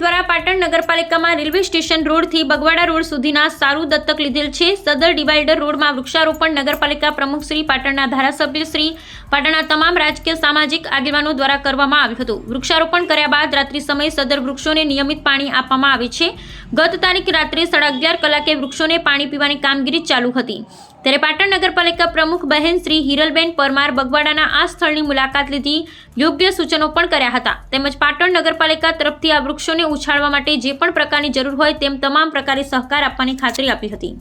દ્વારા પાટણ નગરપાલિકામાં railway station રોડથી Bagwada road સુધીના સારું દત્તક લીધેલ છે। સદર ડિવાઈડર રોડમાં વૃક્ષારોપણ નગરપાલિકા પ્રમુખ શ્રી, પાટણના ધારાસભ્ય શ્રી, પાટણના તમામ રાજકીય સામાજિક આગેવાનો દ્વારા કરવામાં આવ્યું હતું। વૃક્ષારોપણ કર્યા બાદ રાત્રિ સમયે સદર વૃક્ષોને નિયમિત પાણી આપવામાં આવે છે। ગત તારીખ રાત્રે 11:30 કલાકે વૃક્ષોને પાણી પીવાની કામગીરી ચાલુ હતી। ત્યારે પાટણ નગરપાલિકા પ્રમુખ બહેન શ્રી હિરલબેન પરમાર બગવાડાના આ સ્થળની મુલાકાત લીધી, યોગ્ય સૂચનો પણ કર્યા હતા। તેમજ પાટણ નગરપાલિકા તરફથી આ વૃક્ષોને ઉછાળવા માટે જે પણ પ્રકારની જરૂર હોય તેમ તમામ પ્રકારે સહકાર આપવાની ખાતરી આપી હતી।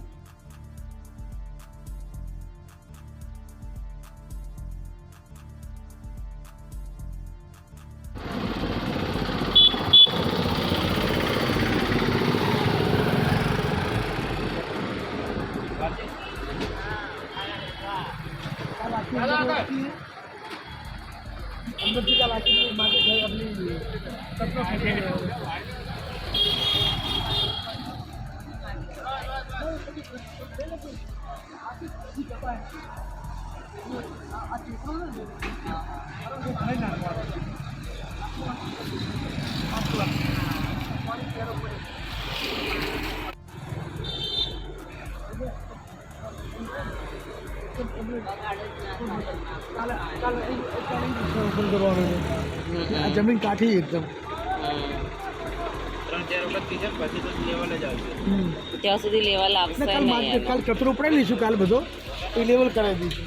जमीन काठी एकदम ત્યાં સુધી લેવલ આવશે નહીં। કાલ કચરો ઉપાડી લઈશું, કાલ બધો એ લેવલ કરાવી દઈશું।